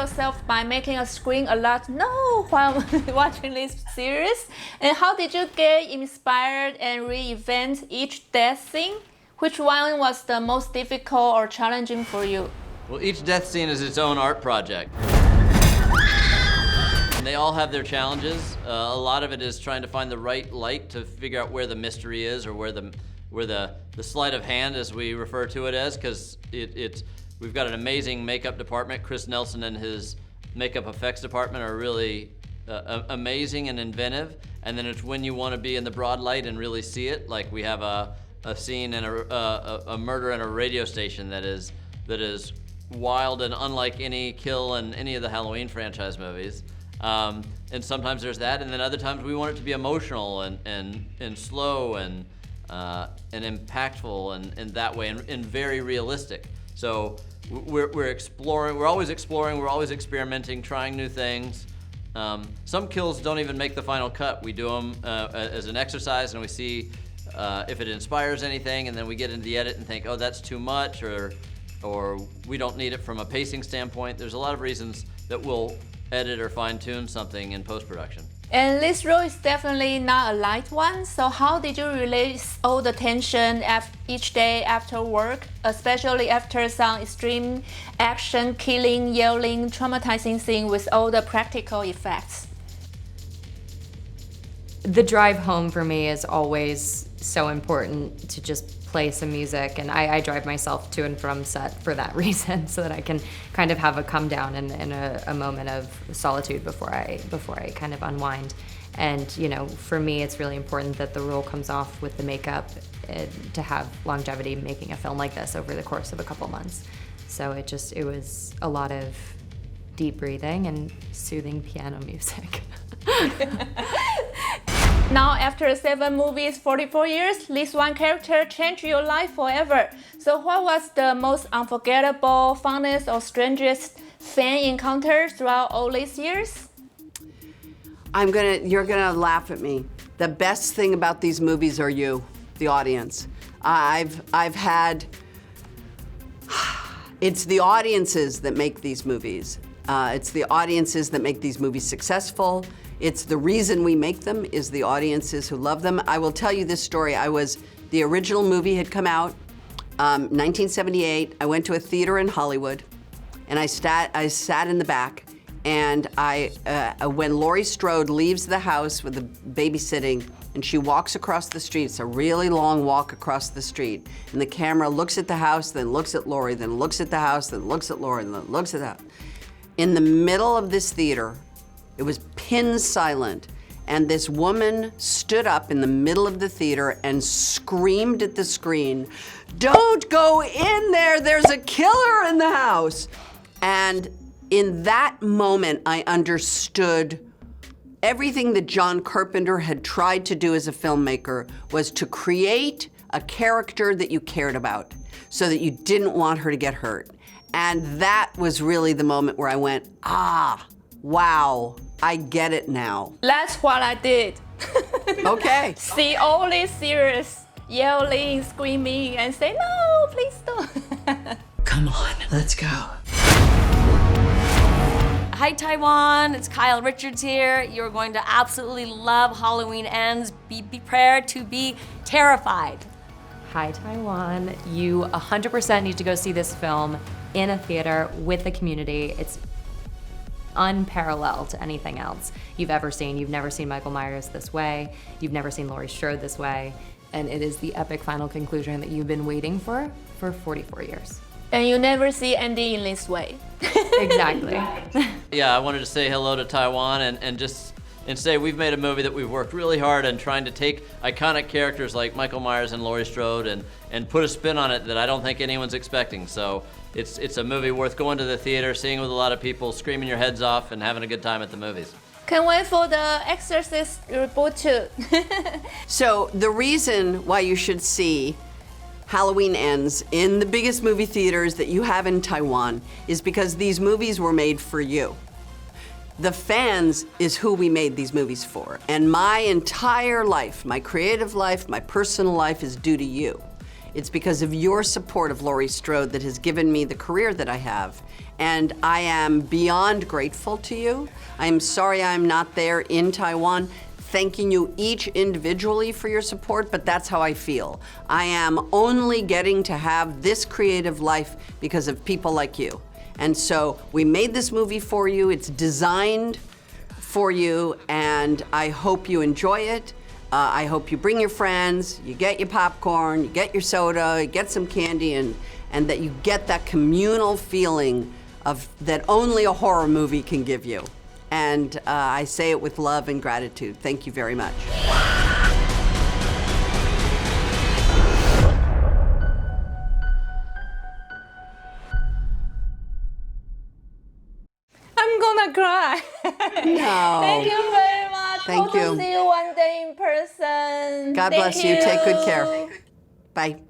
yourself by making a scream a lot no while watching this series? And how did you get inspired and reinvent each death scene? Which one was the most difficult or challenging for you? Well, each death scene is its own art project. And they all have their challenges. A lot of it is trying to find the right light to figure out where the mystery is, or where the sleight of hand, as we refer to it as, because we've got an amazing makeup department. Chris Nelson and his makeup effects department are really amazing and inventive. And then it's when you want to be in the broad light and really see it. Like we have a scene in a murder in a radio station that is wild and unlike any kill in any of the Halloween franchise movies. And sometimes there's that, and then other times we want it to be emotional and slow and impactful and that way, and very realistic. So we're exploring, we're always exploring, we're always experimenting, trying new things. Some kills don't even make the final cut. We do them as an exercise, and we see if it inspires anything, and then we get into the edit and think, oh, that's too much, or we don't need it from a pacing standpoint. There's a lot of reasons that we'll edit or fine-tune something in post-production. And this role is definitely not a light one, so how did you release all the tension each day after work, especially after some extreme action, killing, yelling, traumatizing scene with all the practical effects? The drive home for me is always so important, to just play some music, and I drive myself to and from set for that reason, so that I can kind of have a come down and a moment of solitude before I kind of unwind. And you know, for me, it's really important that the role comes off with the makeup, to have longevity making a film like this over the course of a couple months. So it was a lot of deep breathing and soothing piano music. Now, after 7 movies, 44 years, this one character changed your life forever. So what was the most unforgettable, funnest, or strangest fan encounter throughout all these years? You're gonna laugh at me. The best thing about these movies are you, the audience. I've had, it's the audiences that make these movies. It's the audiences that make these movies successful. It's the reason we make them is the audiences who love them. I will tell you this story. The original movie had come out, 1978. I went to a theater in Hollywood, and I sat in the back, and when Laurie Strode leaves the house with the babysitting, and she walks across the street, it's a really long walk across the street, and the camera looks at the house, then looks at Laurie, then looks at the house, then looks at Laurie, then looks at the house. In the middle of this theater, it was pin silent, and this woman stood up in the middle of the theater and screamed at the screen, "Don't go in there, there's a killer in the house." And in that moment, I understood everything that John Carpenter had tried to do as a filmmaker was to create a character that you cared about so that you didn't want her to get hurt. And that was really the moment where I went, wow, I get it now. That's what I did. Okay. See all these series, yelling, screaming, and say, no, please don't. Come on, let's go. Hi Taiwan, it's Kyle Richards here. You're going to absolutely love Halloween Ends. Be prepared to be terrified. Hi Taiwan, you 100% need to go see this film in a theater with the community. It's unparalleled to anything else you've ever seen. You've never seen Michael Myers this way. You've never seen Laurie Strode this way. And it is the epic final conclusion that you've been waiting for 44 years. And you never see Andy in this way. Exactly. Yeah, I wanted to say hello to Taiwan and say we've made a movie that we've worked really hard on trying to take iconic characters like Michael Myers and Laurie Strode and put a spin on it that I don't think anyone's expecting. So it's a movie worth going to the theater, seeing with a lot of people, screaming your heads off, and having a good time at the movies. Can't wait for the Exorcist reboot too. So the reason why you should see Halloween Ends in the biggest movie theaters that you have in Taiwan is because these movies were made for you. The fans is who we made these movies for. And my entire life, my creative life, my personal life is due to you. It's because of your support of Laurie Strode that has given me the career that I have. And I am beyond grateful to you. I'm sorry I'm not there in Taiwan, thanking you each individually for your support, but that's how I feel. I am only getting to have this creative life because of people like you. And so we made this movie for you. It's designed for you, and I hope you enjoy it. I hope you bring your friends, you get your popcorn, you get your soda, you get some candy, and that you get that communal feeling of that only a horror movie can give you. And I say it with love and gratitude. Thank you very much. I'm gonna cry. No. Thank you very much. Thank Hope you. to see you one day in person. God bless you. Take good care. Bye.